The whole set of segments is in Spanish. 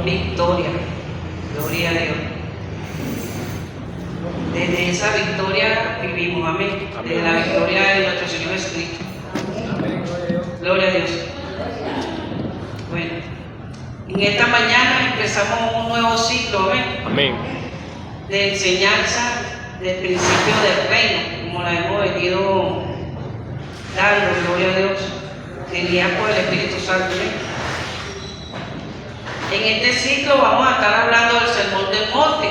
victoria. Gloria a Dios. Desde esa victoria vivimos, amén. Desde la victoria de nuestro Señor Jesucristo. Gloria a Dios. Bueno, en esta mañana empezamos un nuevo ciclo, amén. Amén. De enseñanza del principio del reino, como la hemos venido dando, gloria a Dios, guiados por el Espíritu Santo, amén. En este ciclo vamos a estar hablando del sermón del monte.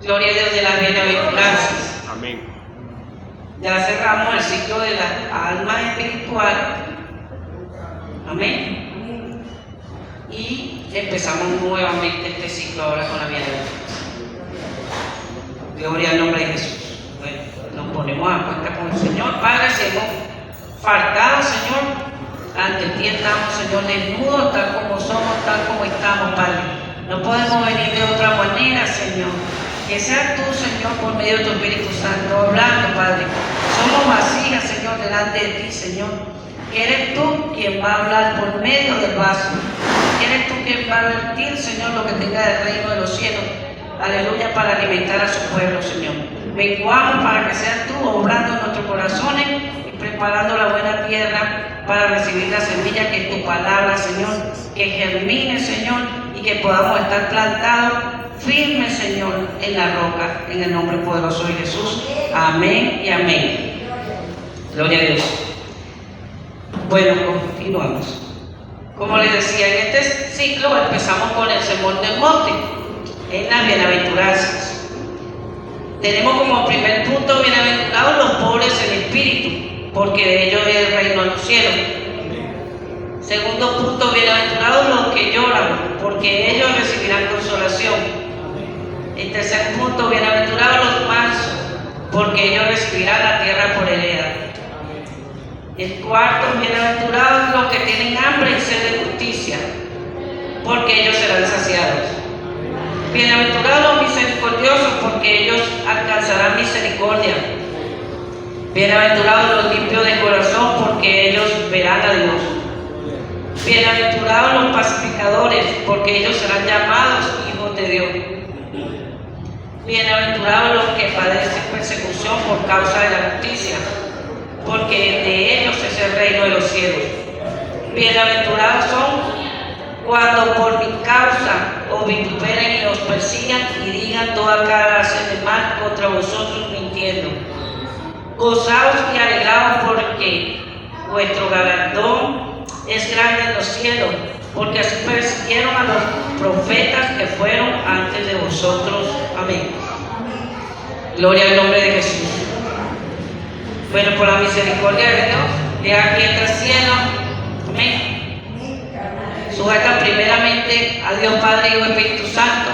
Gloria a Dios, de las bienaventuranzas. Amén. Ya cerramos el ciclo de las almas espirituales. Amén. Y empezamos nuevamente este ciclo ahora con la bienaventuranza. Gloria al nombre de Jesús. Bueno, nos ponemos a cuenta con el Señor. Padre, si hemos faltado, Señor, ante ti estamos, Señor, desnudos, tal como somos, tal como estamos, Padre. No podemos venir de otra manera, Señor. Que seas tú, Señor, por medio de tu Espíritu Santo, hablando, Padre. Somos vasijas, Señor, delante de ti, Señor. Que eres tú quien va a hablar por medio del vaso. Que eres tú quien va a vertir, Señor, lo que tenga del reino de los cielos. Aleluya, para alimentar a su pueblo, Señor. Venguamos para que seas tú obrando en nuestros corazones y preparando la buena tierra para recibir la semilla que es tu palabra, Señor. Que germine, Señor, y que podamos estar plantados firmes, Señor, en la roca, en el nombre poderoso de Jesús. Amén y amén. Gloria a Dios. Bueno, continuamos. Como les decía, en este ciclo empezamos con el sermón del monte, en las bienaventuranzas. Tenemos como primer punto: bienaventurados los pobres en espíritu, porque de ellos es el reino de los cielos. Segundo punto: bienaventurados los que lloran, porque ellos recibirán consolación. El tercer punto: bienaventurados los mansos, porque ellos recibirán la tierra por heredad. El cuarto: bienaventurados los que tienen hambre y sed de justicia, porque ellos serán saciados. Bienaventurados los misericordiosos, porque ellos alcanzarán misericordia. Bienaventurados los limpios de corazón, porque ellos verán a Dios. Bienaventurados los pacificadores, porque ellos serán llamados hijos de Dios. Bienaventurados los que padecen persecución por causa de la justicia, porque de ellos es el reino de los cielos. Bienaventurados son cuando por mi causa os vituperen y os persigan y digan toda clase de mal contra vosotros mintiendo. Gozaos y alegraos, porque vuestro galardón es grande en los cielos, porque así persiguieron a los profetas que fueron antes de vosotros. Amén. Gloria al nombre de Jesús. Bueno, por la misericordia de Dios, de aquí entra el cielo. Amén. Sujeta primeramente a Dios Padre, Hijo y Espíritu Santo.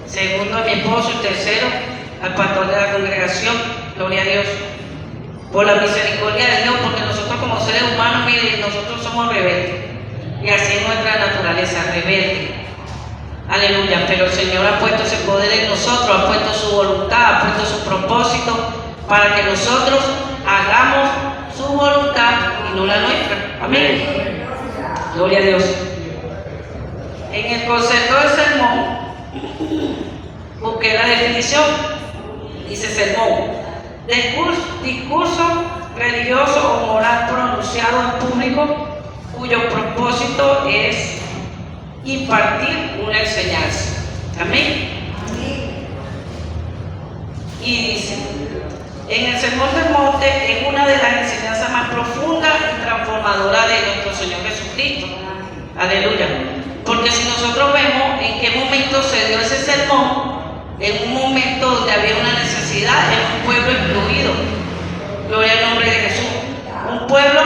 Segundo, a mi esposo. Y tercero, al pastor de la congregación. Gloria a Dios. Por la misericordia de Dios, porque nosotros como seres humanos, miren, nosotros somos rebeldes. Y así es nuestra naturaleza, rebelde. Aleluya. Pero el Señor ha puesto ese poder en nosotros, ha puesto su voluntad, ha puesto su propósito para que nosotros hagamos su voluntad y no la nuestra. Amén. Gloria a Dios. En el concepto del sermón, busqué la definición. Dice sermón: discurso religioso o moral pronunciado en público, cuyo propósito es impartir una enseñanza. Amén. Y dice: en el sermón del monte es una de las enseñanzas más profundas y transformadoras de nuestro Señor Jesucristo. Aleluya. Porque si nosotros vemos en qué momento se dio ese sermón, en un momento donde había una necesidad, en un pueblo excluido. Gloria al nombre de Jesús. Un pueblo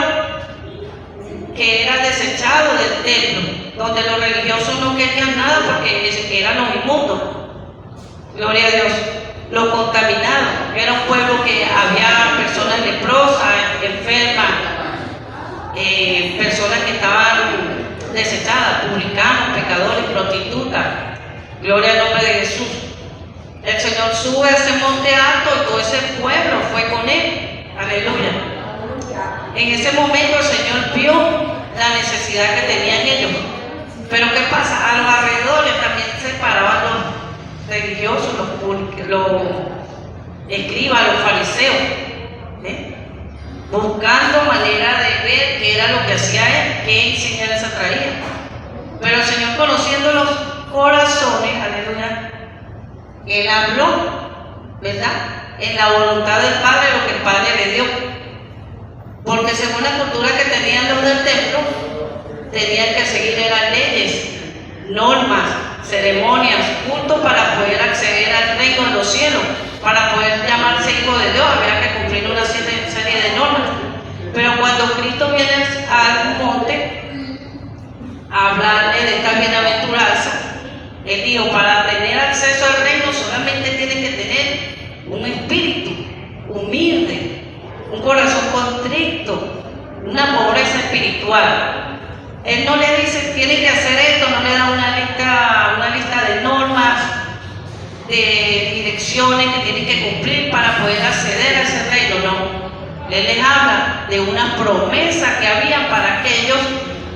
que era desechado del templo, donde los religiosos no querían nada porque eran los inmundos. Gloria a Dios. Los contaminados. Era un pueblo que había personas leprosas, enfermas, personas que estaban desechadas, publicanos, pecadores, prostitutas. Gloria al nombre de Jesús. El Señor sube a ese monte alto y todo ese pueblo fue con él. Aleluya. En ese momento el Señor vio la necesidad que tenían ellos. Pero ¿qué pasa? A los alrededores también se paraban los religiosos, los escribas, los fariseos, buscando manera de ver qué era lo que hacía él, qué enseñanza traía. Pero el Señor, conociendo los corazones, aleluya, Él habló, ¿verdad?, en la voluntad del Padre, lo que el Padre le dio. Porque según la cultura que tenían los del templo, tenían que seguir las leyes, normas, ceremonias, cultos para poder acceder al reino de los cielos, para poder llamarse hijo de Dios. Había que cumplir una serie de normas. Pero cuando Cristo viene al monte a hablarle de esta bienaventuranza, Él dijo: para tener acceso al reino solamente tiene que tener un espíritu humilde, un corazón contrito, una pobreza espiritual. Él no le dice tiene que hacer esto, no le da una lista de normas, de direcciones que tienen que cumplir para poder acceder a ese reino, no. Él les habla de una promesa que había para aquellos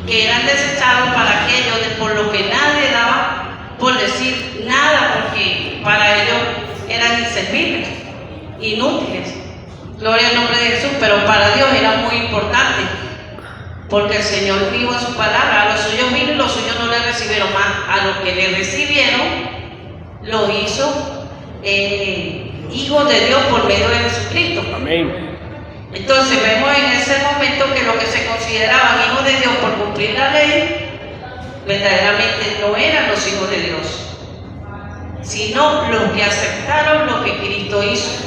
que eran desechados, para aquellos por lo que nadie daba por decir nada, porque para ellos eran inservibles, inútiles. Gloria al nombre de Jesús, pero para Dios era muy importante, porque el Señor dijo en su palabra: a los suyos vino y los suyos no le recibieron, más a los que le recibieron lo hizo hijos de Dios por medio de Jesucristo. Amén. Entonces vemos en ese momento que los que se consideraban hijos de Dios por cumplir la ley, verdaderamente no eran los hijos de Dios, sino los que aceptaron lo que Cristo hizo.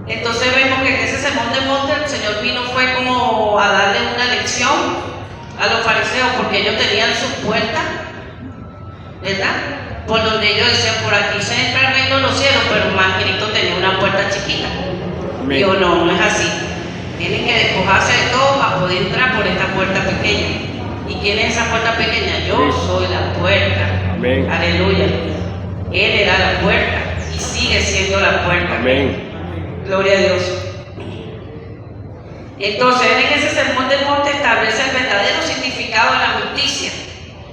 Entonces vemos que en ese sermón del monte el Señor vino fue como a darle una lección a los fariseos, porque ellos tenían su puerta, ¿verdad?, por donde ellos decían: por aquí se entra el reino de los cielos, pero más Cristo tenía una puerta chiquita. Digo, no, no es así. Tienen que despojarse de todo para poder entrar por esta puerta pequeña. ¿Y quién es esa puerta pequeña? Yo soy la puerta. Amén. Aleluya. Él era la puerta y sigue siendo la puerta. Amén. Gloria a Dios. Entonces, él en ese sermón del monte establece el verdadero significado de la justicia,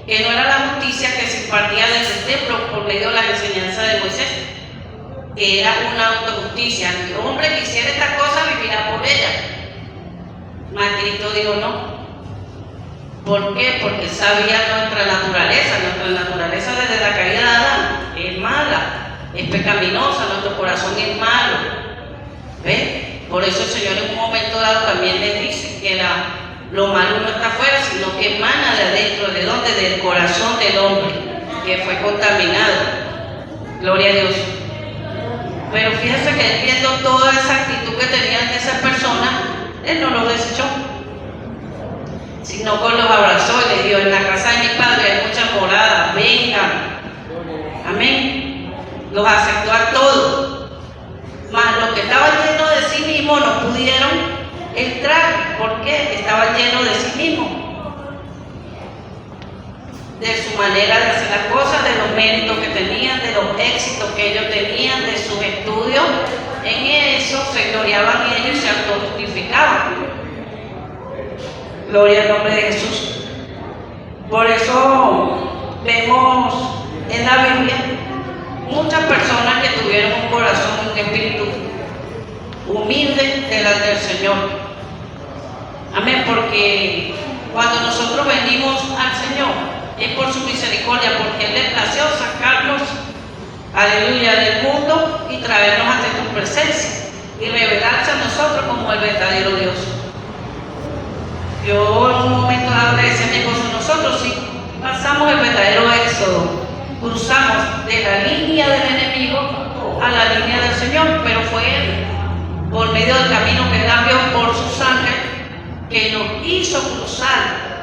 que no era la justicia que se impartía desde el templo por medio de la enseñanza de Moisés, que era una autojusticia. El hombre que hiciera esta cosa vivirá por ella. Mas Cristo dijo no. ¿Por qué? Porque sabía nuestra naturaleza. Nuestra naturaleza desde la caída de Adán es mala, es pecaminosa, nuestro corazón es malo. ¿Ves? Por eso el Señor en un momento dado también le dice que lo malo no está afuera, sino que emana de adentro. ¿De dónde? Del corazón del hombre, que fue contaminado. Gloria a Dios. Pero fíjense que él, viendo toda esa actitud que tenían esas personas, él no los desechó, sino que los abrazó y le dijo: en la casa de mi padre hay muchas moradas, vengan. Amén. Los aceptó a todos. Mas los que estaban llenos de sí mismos no pudieron entrar. ¿Por qué? Estaban llenos de sí mismos, de su manera de hacer las cosas, de los méritos que tenían, de los éxitos que ellos tenían, de sus estudios. En eso se gloriaban ellos y se autojustificaban. Gloria al nombre de Jesús. Por eso vemos en la Biblia muchas personas que tuvieron un corazón, un espíritu humilde delante del Señor. Amén, porque cuando nosotros venimos al Señor es por su misericordia, porque Él le plació sacarnos, aleluya, del mundo y traernos ante tu presencia y revelarse a nosotros como el verdadero Dios. Yo en un momento dado le decía a mi esposo: nosotros sí pasamos el verdadero éxodo, cruzamos de la línea del enemigo a la línea del Señor, pero fue Él, por medio del camino que Él abrió por su sangre, que nos hizo cruzar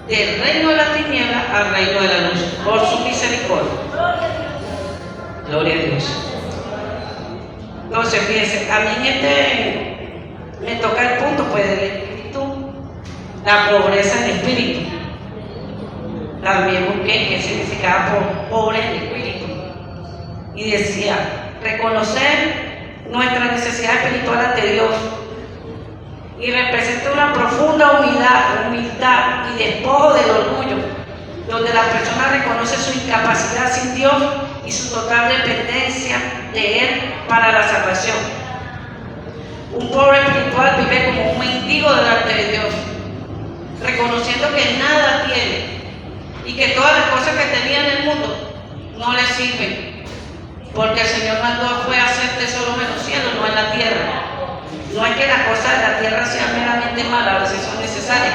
del reino de la tiniebla al reino de la luz, por su misericordia. Gloria a Dios. Entonces, fíjense, a mí me toca el punto pues del espíritu, la pobreza en espíritu. También busqué qué significaba pobre en espíritu. Y decía: reconocer nuestra necesidad espiritual ante Dios y representa una profunda humildad y despojo del orgullo, donde la persona reconoce su incapacidad sin Dios y su total dependencia de Él para la salvación. Un pobre espiritual vive como un mendigo delante de Dios, reconociendo que nada tiene y que todas las cosas que tenía en el mundo no le sirven, porque el Señor mandó fue a hacer tesoro en los cielos, no en la tierra. No es que las cosas de la tierra sean meramente malas, a veces son necesarias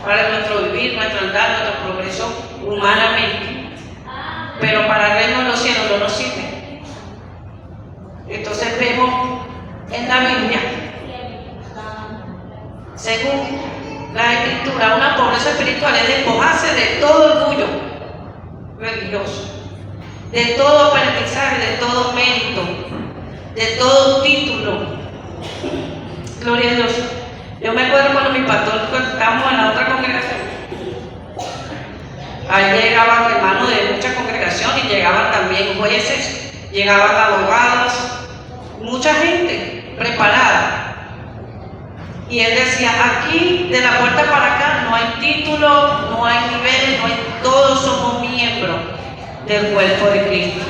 para nuestro vivir, nuestro andar, nuestro progreso humanamente, pero para el reino de los cielos no nos sirve. Entonces vemos en la Biblia, según la Escritura, una pobreza espiritual es despojarse de todo orgullo religioso, de todo aprendizaje, de todo mérito, de todo título. Gloria a Dios. Yo me acuerdo cuando mi pastor, cuando estábamos en la otra congregación, ahí llegaban hermanos de muchas congregaciones, llegaban también jueces, llegaban abogados, mucha gente preparada. Y él decía, aquí de la puerta para acá no hay título, no hay niveles, no hay, todos somos miembros del cuerpo de Cristo.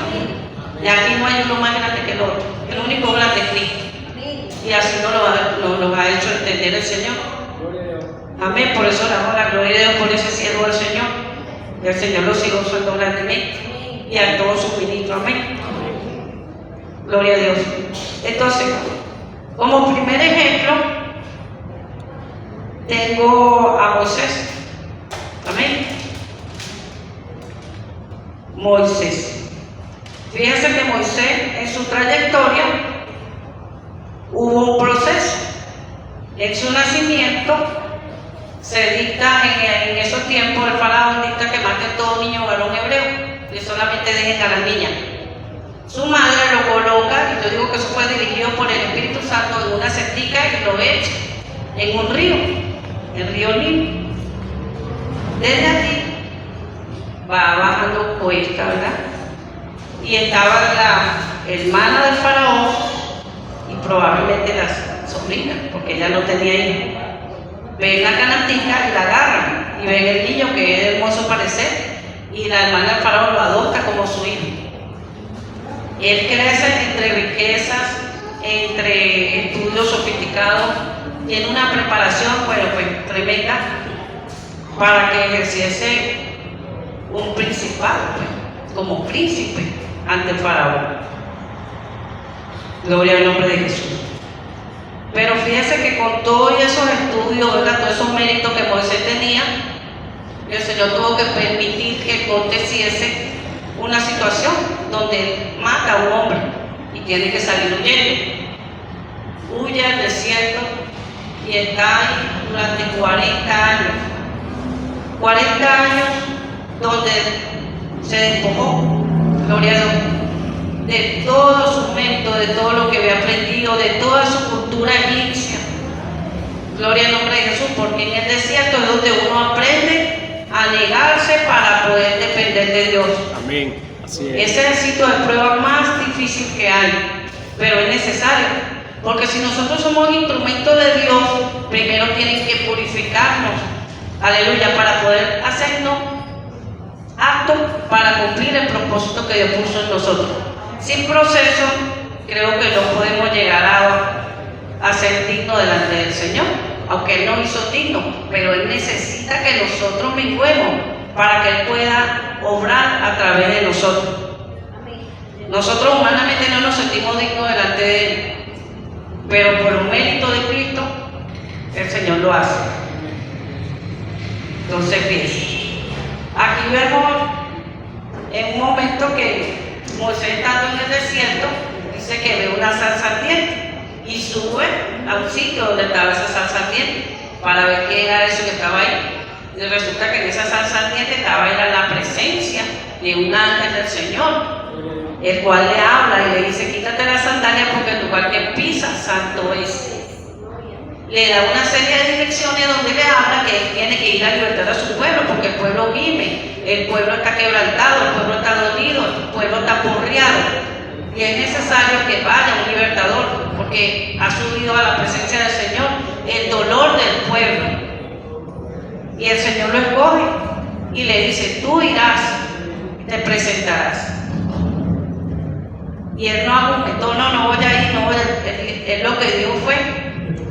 Y aquí no hay uno más grande que el otro, el único grande es Cristo. Y así nos lo ha hecho entender el Señor. Amén. Por eso damos la gloria de Dios por ese siervo del Señor. Y el Señor lo sigue usando grandemente. Y a todos sus ministros. Amén. Gloria a Dios. Entonces, como primer ejemplo, tengo a Moisés. Amén. Moisés. Fíjense que Moisés en su trayectoria hubo un proceso. En su nacimiento se dicta en esos tiempos, el faraón dicta que maten todo niño varón hebreo, que solamente dejen a las niñas. Su madre lo coloca, y yo digo que eso fue dirigido por el Espíritu Santo, en una cestica y lo echa en un río, el río Nilo. Desde allí va bajando cuesta, ¿verdad? Y estaba la hermana del faraón y probablemente la sobrina, porque ella no tenía hijos. Ven la canastica y la agarran, y ven el niño que es hermoso parecer, y la hermana del faraón lo adopta como su hijo. Él crece entre riquezas, entre estudios sofisticados, tiene una preparación, bueno, pues tremenda, para que ejerciese un principado, pues, como príncipe ante el faraón. Gloria al nombre de Jesús. Pero fíjense que con todos esos estudios, ¿verdad?, todos esos méritos que Moisés tenía, el Señor tuvo que permitir que aconteciese una situación donde mata a un hombre y tiene que salir huyendo. Huye al desierto y está ahí durante 40 años. 40 años donde se despojó, gloria a Dios, de todo su mérito, de todo lo que había aprendido, de toda su cultura egipcia. Gloria al nombre de Jesús, porque en el desierto es donde uno aprende a negarse para poder depender de Dios. Amén. Así es. Ese es el sitio de prueba más difícil que hay, pero es necesario, porque si nosotros somos instrumentos de Dios, primero tienen que purificarnos, aleluya, para poder hacernos aptos para cumplir el propósito que Dios puso en nosotros. Sin proceso, creo que no podemos llegar a ser dignos delante del Señor, aunque Él nos hizo dignos, pero Él necesita que nosotros menguemos para que Él pueda obrar a través de nosotros. Nosotros humanamente no nos sentimos dignos delante de Él, pero por un mérito de Cristo, el Señor lo hace. Entonces, fíjense, aquí vemos en un momento que Moisés, estando en el desierto, dice que ve una zarza ardiente y sube a un sitio donde estaba esa zarza ardiente para ver qué era eso que estaba ahí. Y resulta que en esa zarza ardiente era la presencia de un ángel del Señor, el cual le habla y le dice: quítate la sandalia porque el lugar que pisas santo es. Le da una serie de direcciones donde le habla que él tiene que ir a libertar a su pueblo, porque el pueblo gime, el pueblo está quebrantado, el pueblo está dolido, el pueblo está porreado, y es necesario que vaya un libertador, porque ha subido a la presencia del Señor el dolor del pueblo. Y el Señor lo escoge y le dice, tú irás, te presentarás. Y él no argumentó, no voy a ir, no voy a ir. Él lo que dijo fue,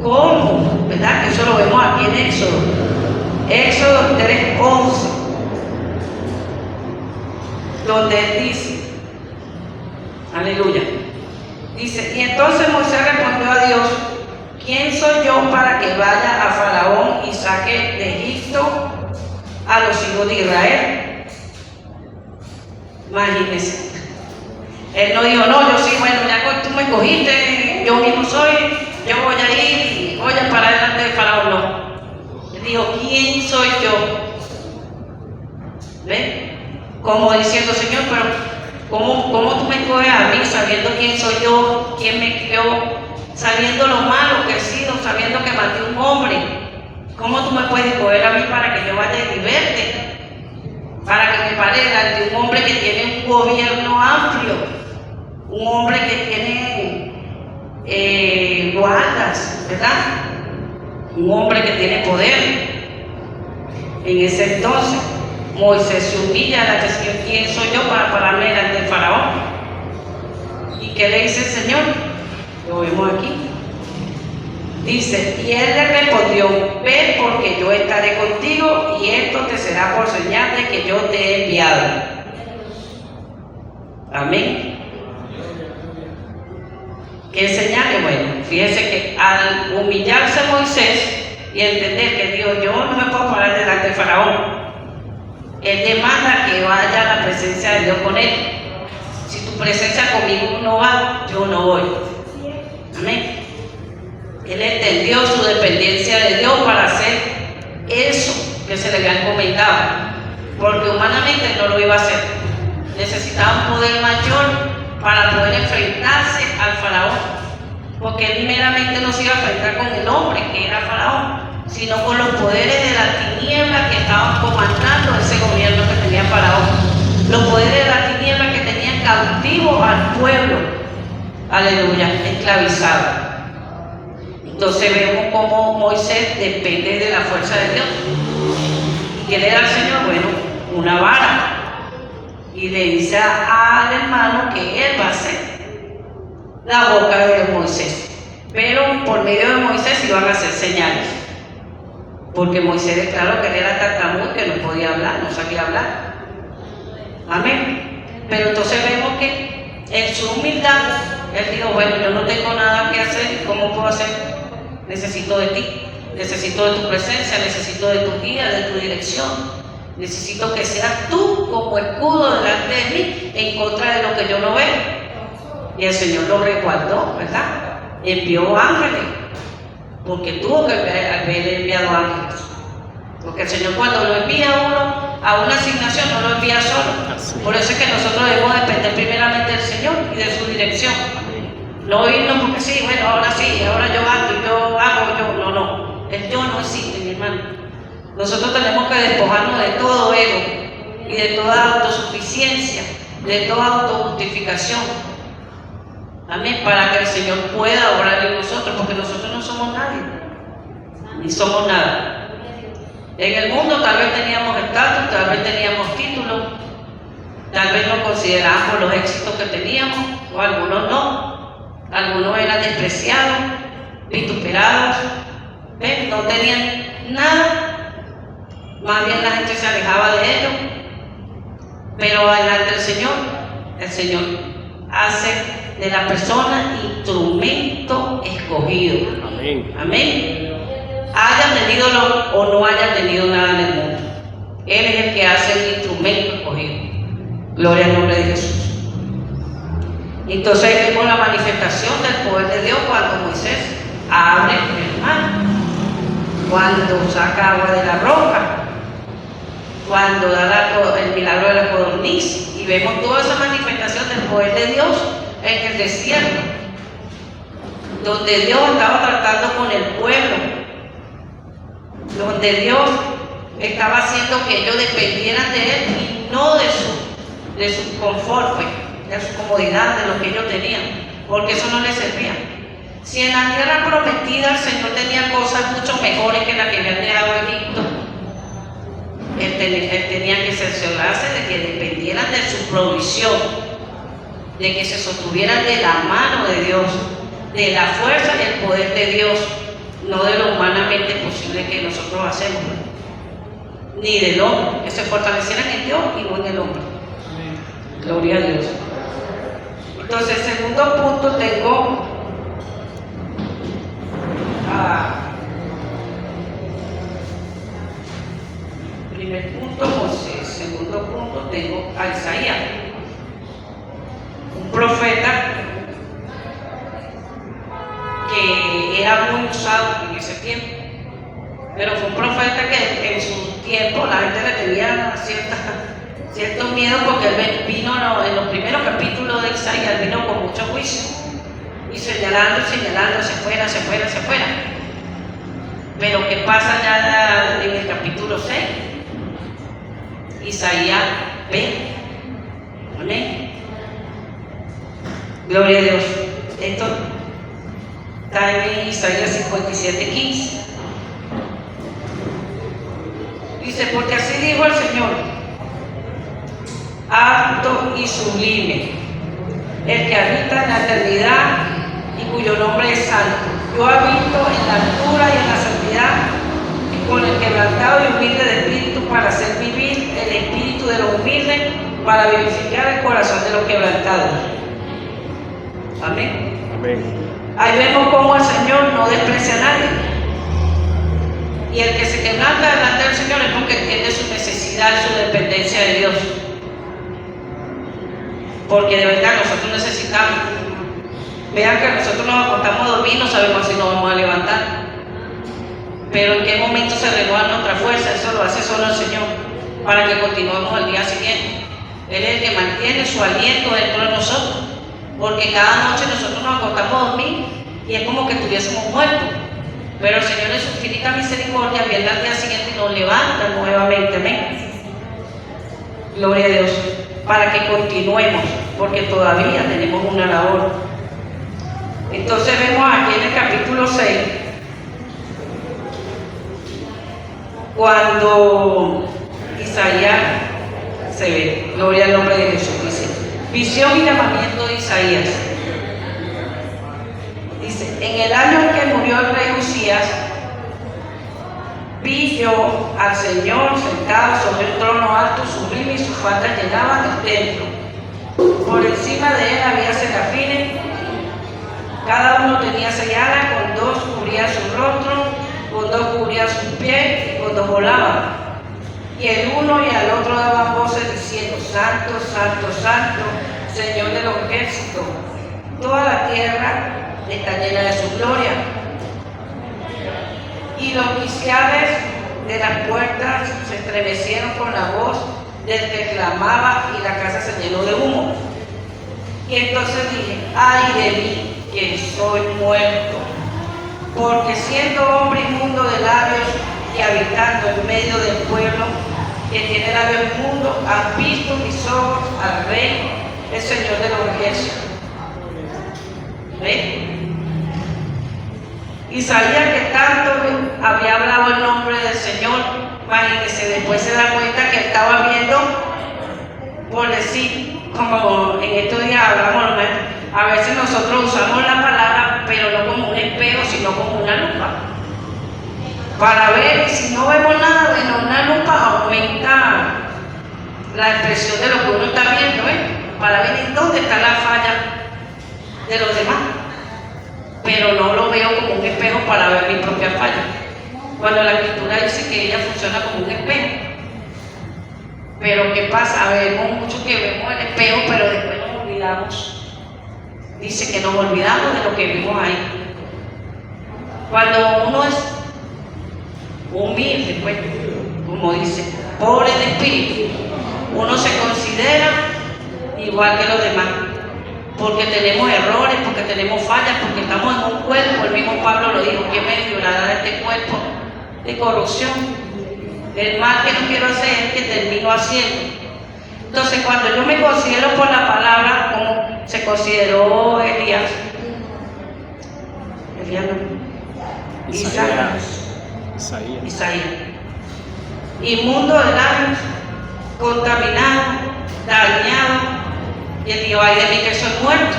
¿cómo? ¿Verdad? Que eso lo vemos aquí en Éxodo. Éxodo 3:11, donde él dice, aleluya, dice, y entonces Moisés respondió a Dios, ¿quién soy yo para que vaya a Faraón y saque de Egipto a los hijos de Israel? Imagínense. Él no dijo, no, yo sí, bueno, ya tú me cogiste, yo mismo soy, yo voy a ir y voy a parar delante de Faraón. No. Él dijo, ¿quién soy yo? ¿Ven? Como diciendo, Señor, pero ¿cómo tú me coges a mí sabiendo quién soy yo, quién me crió, sabiendo lo malo que he sido, sabiendo que maté a un hombre? ¿Cómo tú me puedes coger a mí para que yo vaya y liberte? Para que me pare delante de un hombre que tiene un gobierno amplio, un hombre que tiene guardas, ¿verdad? Un hombre que tiene poder. En ese entonces, Moisés se humilla a la decisión, ¿quién soy yo para pararme delante del Faraón? ¿Y qué le dice el Señor? Lo vemos aquí. Dice, y él le respondió, ve porque yo estaré contigo y esto te será por señal de que yo te he enviado. Amén. ¿Qué señales? Bueno, fíjense que al humillarse Moisés y entender que Dios, yo no me puedo parar delante del Faraón, él demanda que vaya a la presencia de Dios con él. Si tu presencia conmigo no va, yo no voy. Amén. Él entendió su dependencia de Dios para hacer eso que se le había encomendado, porque humanamente no lo iba a hacer. Necesitaba un poder mayor para poder enfrentarse al Faraón, porque él primeramente no se iba a enfrentar con el hombre que era Faraón, sino con los poderes de la tiniebla que estaban comandando ese gobierno que tenía Faraón, los poderes de la tiniebla que tenían cautivo al pueblo, aleluya, esclavizado. Entonces vemos cómo Moisés depende de la fuerza de Dios. ¿Y qué le da al Señor? Bueno, una vara. Y le dice al hermano que él va a ser la boca de Moisés. Pero por medio de Moisés iban a hacer señales. Porque Moisés declaró que él era tartamudo, que no podía hablar, no sabía hablar. Amén. Pero entonces vemos que en su humildad, él dijo, bueno, yo no tengo nada que hacer, ¿cómo puedo hacer? Necesito de ti, necesito de tu presencia, necesito de tu guía, de tu dirección. Necesito que seas tú como escudo delante de mí en contra de lo que yo no veo. Y el Señor lo resguardó, ¿verdad? Envió ángeles, porque tuvo que haber enviado ángeles. Porque el Señor cuando lo envía a uno a una asignación no lo envía solo. Por eso es que nosotros debemos depender primeramente del Señor y de su dirección. No irnos porque sí, bueno, ahora sí, ahora yo ando, yo hago, yo, no. El yo no existe, mi hermano. Nosotros tenemos que despojarnos de todo ego y de toda autosuficiencia, de toda autojustificación. Amén, para que el Señor pueda obrar en nosotros, porque nosotros no somos nadie, ni somos nada. En el mundo tal vez teníamos estatus, tal vez teníamos títulos, tal vez nos considerábamos los éxitos que teníamos, o algunos no. Algunos eran despreciados, vituperados, ¿ven? No tenían nada, más bien la gente se alejaba de ellos. Pero delante del Señor, el Señor hace de la persona instrumento escogido. Amén. Amén. Hayan tenido o no hayan tenido nada en el mundo, Él es el que hace el instrumento escogido. Gloria al nombre de Jesús. Entonces ahí vemos la manifestación del poder de Dios cuando Moisés abre el mar, cuando saca agua de la roca, cuando da el milagro de la codorniz, y vemos toda esa manifestación del poder de Dios en el desierto, donde Dios estaba tratando con el pueblo, donde Dios estaba haciendo que ellos dependieran de Él y no de su confort, de su comodidad, de lo que ellos tenían, porque eso no les servía. Si en la tierra prometida el Señor tenía cosas mucho mejores que las que había dejado Egipto, él tenía que cerciorarse de que dependieran de su provisión, de que se sostuvieran de la mano de Dios, de la fuerza y el poder de Dios, no de lo humanamente posible que nosotros hacemos, ni del hombre, que se fortalecieran en Dios y no en el hombre. Gloria a Dios. Entonces, el segundo punto tengo primer punto Moisés, segundo punto tengo a Isaías, un profeta que era muy usado en ese tiempo, pero fue un profeta que en su tiempo la gente le tenía cierto miedo, porque él vino en los primeros capítulos de Isaías, vino con mucho juicio y señalando, se fuera. Pero ¿qué pasa ya en el capítulo 6? Isaías ve. Amén. Gloria a Dios. Esto está en Isaías 57:15. Dice, porque así dijo el Señor, alto y sublime, el que habita en la eternidad y cuyo nombre es santo. Yo habito en la altura y en la santidad, con el quebrantado y humilde de espíritu, para hacer vivir el espíritu de los humildes, para vivificar el corazón de los quebrantados. Amén. Amén. Ahí vemos cómo el Señor no desprecia a nadie. Y el que se quebranta delante del Señor es porque entiende su necesidad y su dependencia de Dios. Porque de verdad nosotros necesitamos. Vean que nosotros nos acostamos a dormir y no sabemos si nos vamos a levantar. Pero en qué momento se renueva nuestra fuerza, eso lo hace solo el Señor, para que continuemos al día siguiente. Él es el que mantiene su aliento dentro de nosotros. Porque cada noche nosotros nos acostamos a dormir y es como que estuviésemos muertos. Pero el Señor en su infinita misericordia viene al día siguiente y nos levanta nuevamente. Amén. Gloria a Dios. Para que continuemos, porque todavía tenemos una labor. Entonces vemos aquí en el capítulo 6, cuando Isaías se ve, gloria al nombre de Jesús, dice, visión y llamamiento de Isaías. Dice, en el año en que murió el rey Usías, vi yo al Señor sentado sobre un trono alto, sublime, y sus faldas llenaban el templo. Por encima de él había serafines, cada uno tenía 6 alas, con 2 cubría su rostro, con 2 cubría sus pies y con 2 volaban. Y el uno y al otro daban voces diciendo, Santo, Santo, Santo, Señor de los ejércitos, toda la tierra está llena de su gloria. Y los oficiales de las puertas se estremecieron con la voz del que clamaba, y la casa se llenó de humo. Y entonces dije, ay de mí, que soy muerto, porque siendo hombre inmundo de labios y habitando en medio del pueblo que tiene labios inmundos, han visto mis ojos al Rey, el Señor de los ejércitos. ¿Ven? Isaías, que tanto había hablado el nombre del Señor, imagínense, después se da cuenta que estaba viendo, por decir, como en estos días hablamos, a veces nosotros usamos la palabra, pero no como un espejo, sino como una lupa, para ver, y si no vemos nada, bueno, una lupa aumenta la expresión de lo que uno está viendo, para ver en dónde está la falla de los demás. Pero no lo veo como un espejo para ver mi propia falla. Cuando la Escritura dice que ella funciona como un espejo. Pero ¿qué pasa? Vemos mucho que vemos el espejo, pero después nos olvidamos. Dice que nos olvidamos de lo que vimos ahí. Cuando uno es humilde, pues, como dice, pobre de espíritu, uno se considera igual que los demás. Porque tenemos errores, porque tenemos fallas, porque estamos en un cuerpo. El mismo Pablo lo dijo, que me librará de este cuerpo de corrupción. El mal que no quiero hacer es que termino haciendo. Entonces, cuando yo me considero por la palabra, como se consideró Elías, Isaías. Inmundo de labios, contaminado, dañado, y él dijo: ay de mí que soy muerto.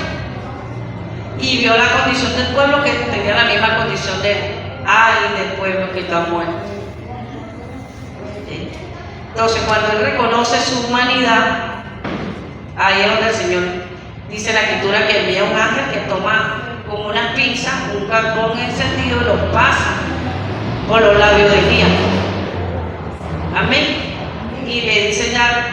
Y vio la condición del pueblo, que tenía la misma condición de él. Ay del pueblo que está muerto. Entonces, cuando él reconoce su humanidad, ahí es donde el Señor dice en la Escritura que envía un ángel que toma como una pinza, un carbón encendido, y lo pasa por los labios de Elías. Amén. Y le dice ya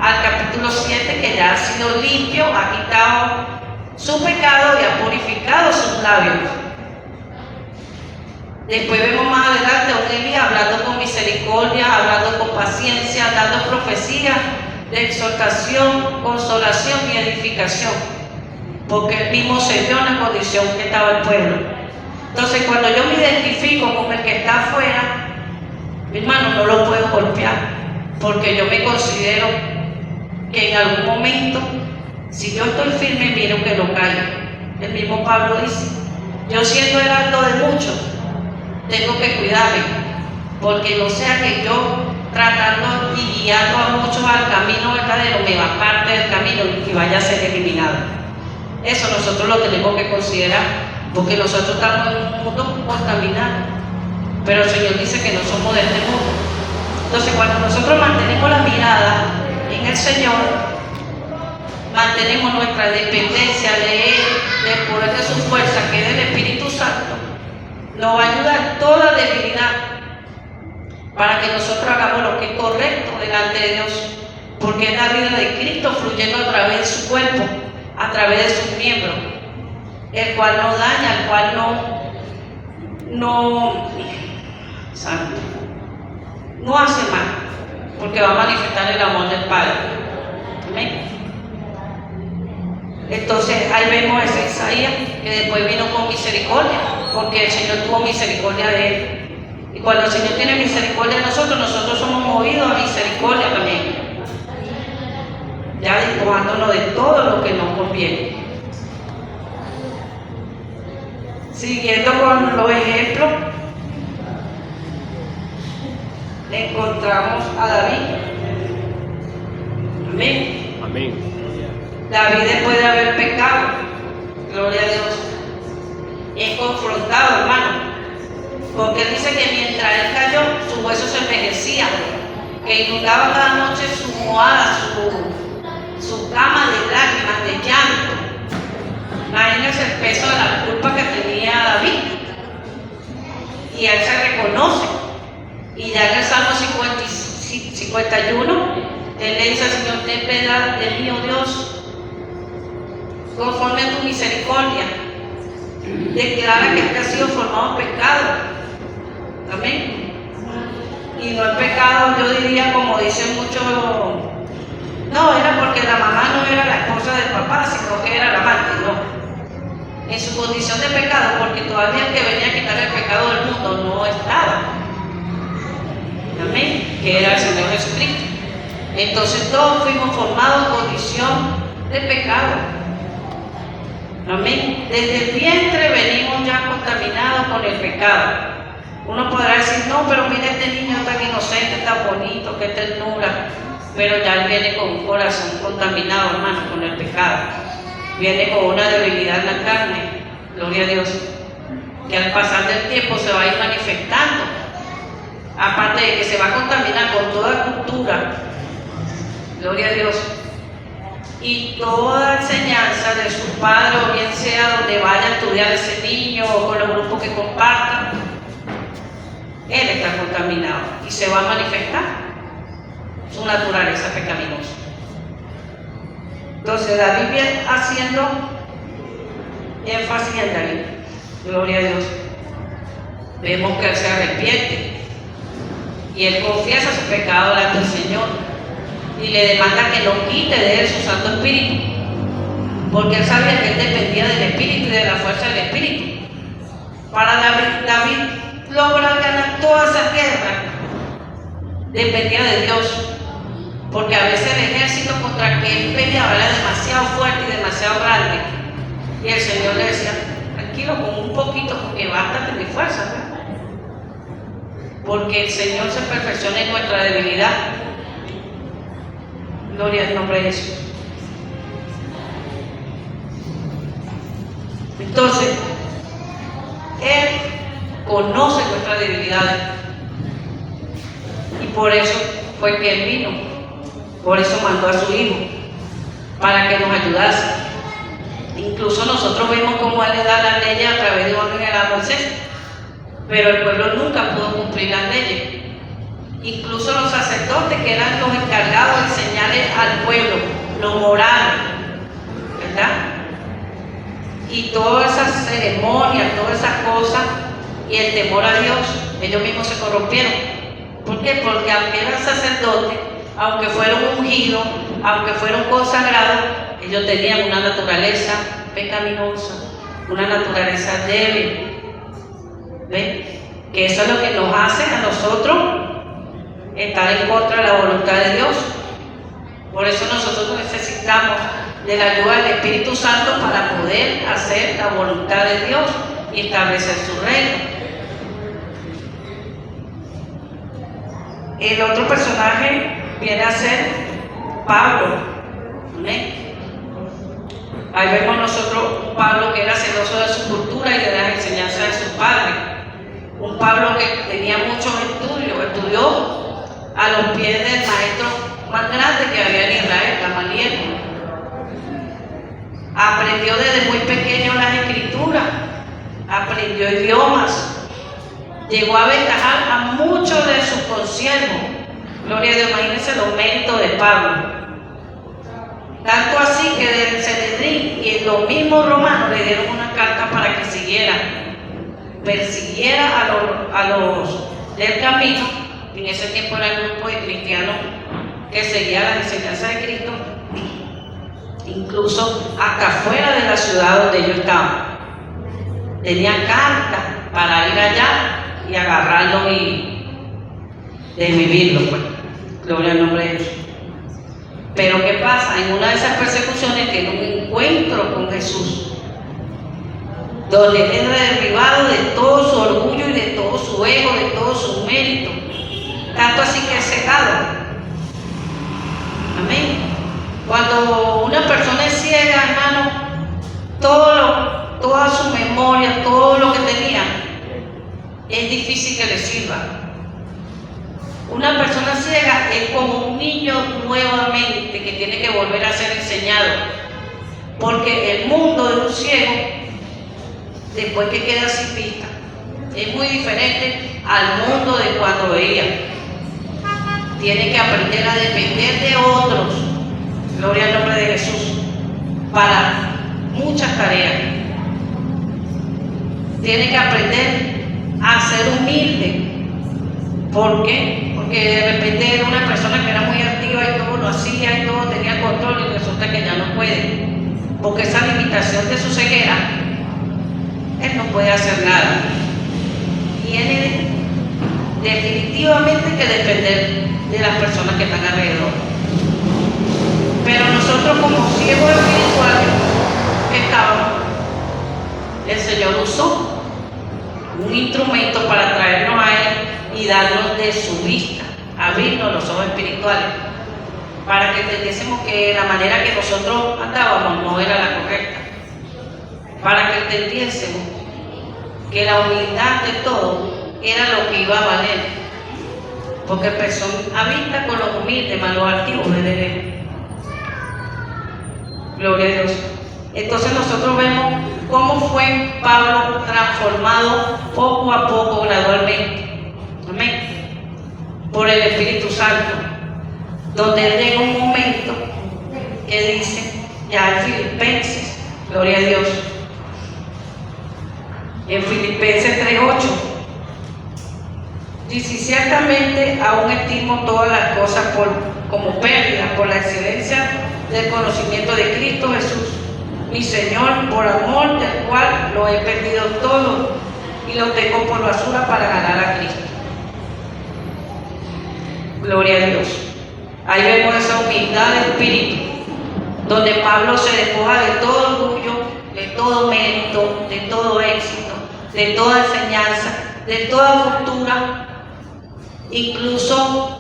al capítulo 7 que ya ha sido limpio, ha quitado su pecado y ha purificado sus labios. Después vemos más adelante a un Elías hablando con misericordia, hablando con paciencia, dando profecía de exhortación, consolación y edificación, porque él mismo se vio en la condición que estaba el pueblo. Entonces, cuando yo me identifico con el que está afuera, mi hermano, no lo puedo golpear, porque yo me considero que en algún momento, si yo estoy firme, miro que no caiga. El mismo Pablo dice: yo siendo heraldo de muchos, tengo que cuidarme, porque no sea que yo, tratando y guiando a muchos al camino verdadero, me aparte del camino y vaya a ser eliminado. Eso nosotros lo tenemos que considerar, porque nosotros estamos en un mundo contaminado, pero el Señor dice que no somos de este mundo. Entonces, cuando nosotros mantenemos la mirada en el Señor, mantenemos nuestra dependencia de Él, del poder de su fuerza, que es el Espíritu Santo, nos va a ayudar en toda debilidad para que nosotros hagamos lo que es correcto delante de Dios, porque es la vida de Cristo fluyendo a través de su cuerpo, a través de sus miembros, el cual no daña, el cual no hace mal, porque va a manifestar el amor del Padre. Amén. Entonces ahí vemos ese Isaías que después vino con misericordia, porque el Señor tuvo misericordia de él. Y cuando el Señor tiene misericordia de nosotros, nosotros somos movidos a misericordia también, ya despojándonos de todo lo que nos conviene. Siguiendo con los ejemplos, encontramos a David. Amén. Amén. David, después de haber pecado, gloria a Dios, es confrontado, hermano, porque él dice que mientras él cayó, sus huesos se envejecían, que inundaba cada noche su almohada, su cama de lágrimas, de llanto. Imagínense el peso de la culpa que tenía David. Y él se reconoce. Y ya en el Salmo 51, él le dice al Señor: ten piedad de mí, oh Dios, conforme a tu misericordia. Declara que este ha sido formado en pecado. Amén. Y no el pecado, yo diría, como dicen muchos, no, era porque la mamá no era la esposa del papá, sino que era la amante, no. En su condición de pecado, porque todavía el que venía a quitar el pecado del mundo no estaba. Amén. Que era el Señor Jesucristo. Entonces todos fuimos formados en condición de pecado. Amén. Desde el vientre venimos ya contaminados con el pecado. Uno podrá decir: no, pero mira, este niño tan inocente, tan bonito, que ternura. Pero ya él viene con un corazón contaminado, hermano, con el pecado. Viene con una debilidad en la carne, gloria a Dios, que al pasar del tiempo se va a ir manifestando. Aparte de que se va a contaminar con toda cultura, gloria a Dios, y toda enseñanza de su padre, o bien sea donde vaya a estudiar ese niño o con los grupos que compartan, él está contaminado y se va a manifestar su naturaleza pecaminosa. Entonces David viene haciendo énfasis en David, gloria a Dios. Vemos que él se arrepiente y él confiesa su pecado delante del Señor y le demanda que no quite de él su Santo Espíritu, porque él sabía que él dependía del Espíritu y de la fuerza del Espíritu. Para David lograr ganar toda esa guerra dependía de Dios, porque a veces el ejército contra el que él peleaba era demasiado fuerte y demasiado grande, y el Señor le decía: tranquilo con un poquito, porque basta tener fuerza, ¿verdad? Porque el Señor se perfecciona en nuestra debilidad. Gloria al nombre de Jesús. Entonces, Él conoce nuestras debilidades y por eso fue que Él vino, por eso mandó a su Hijo, para que nos ayudase. Incluso nosotros vemos cómo Él le da las leyes a través de orden a Moisés, pero el pueblo nunca pudo cumplir las leyes. Incluso los sacerdotes, que eran los encargados de enseñarle al pueblo lo moral, ¿verdad? Y todas esas ceremonias, todas esas cosas, y el temor a Dios, ellos mismos se corrompieron. ¿Por qué? Porque aunque eran sacerdotes, aunque fueron ungidos, aunque fueron consagrados, ellos tenían una naturaleza pecaminosa, una naturaleza débil. ¿Ven? Que eso es lo que nos hace a nosotros estar en contra de la voluntad de Dios. Por eso nosotros necesitamos de la ayuda del Espíritu Santo para poder hacer la voluntad de Dios y establecer su reino. El otro personaje viene a ser Pablo. ¿Amén? Ahí vemos nosotros un Pablo que era celoso de su cultura y de las enseñanzas de su padre. Un Pablo que tenía muchos estudios, estudió a los pies del maestro más grande que había en Israel, Gamaliel. Aprendió desde muy pequeño las escrituras, aprendió idiomas, llegó a aventajar a muchos de sus consiervos. Gloria a Dios, imagínense los méritos de Pablo. Tanto así que del Sanedrín y los mismos romanos le dieron una carta para que persiguiera a los del camino. En ese tiempo era el grupo de cristianos que seguía las enseñanzas de Cristo, incluso hasta fuera de la ciudad donde ellos estaban. Tenían cartas para ir allá y agarrarlo y desvivirlo, pues. Gloria al nombre de Dios. Pero ¿qué pasa? En una de esas persecuciones tiene un encuentro con Jesús, donde él es derribado de todo su orgullo y de todo su ego, de todo su mérito, tanto así que es cegado. Amén. Cuando una persona es ciega, hermano, toda su memoria, todo lo que tenía, es difícil que le sirva. Una persona ciega es como un niño nuevamente que tiene que volver a ser enseñado, porque el mundo de un ciego, después que queda sin vista, es muy diferente al mundo de cuando veía. Tiene que aprender a depender de otros, gloria al nombre de Jesús, para muchas tareas. Tiene que aprender a ser humilde. ¿Por qué? Porque de repente era una persona que era muy activa y todo lo hacía y todo tenía control, y resulta que ya no puede, porque esa limitación de su ceguera, él no puede hacer nada. Tiene definitivamente que depender de las personas que están alrededor. Pero nosotros, como ciegos espirituales que estábamos, el Señor usó un instrumento para traernos a Él y darnos de su vista, abrirnos los ojos espirituales, para que entendiésemos que la manera que nosotros andábamos no era la correcta, para que entendiésemos que la humildad de todo era lo que iba a valer, porque persona habita con los humildes, más los altivos desde lejos. Gloria a Dios. Entonces nosotros vemos cómo fue Pablo transformado poco a poco, gradualmente. Amén. Por el Espíritu Santo, donde él llega un momento que dice, ya en Filipenses, gloria a Dios, en Filipenses 3:8, dice: ciertamente aún estimo todas las cosas como pérdida por la excelencia del conocimiento de Cristo Jesús, mi Señor, por amor del cual lo he perdido todo y lo tengo por basura para ganar a Cristo. Gloria a Dios. Ahí vemos esa humildad de espíritu, donde Pablo se despoja de todo orgullo, de todo mérito, de todo éxito, de toda enseñanza, de toda cultura, incluso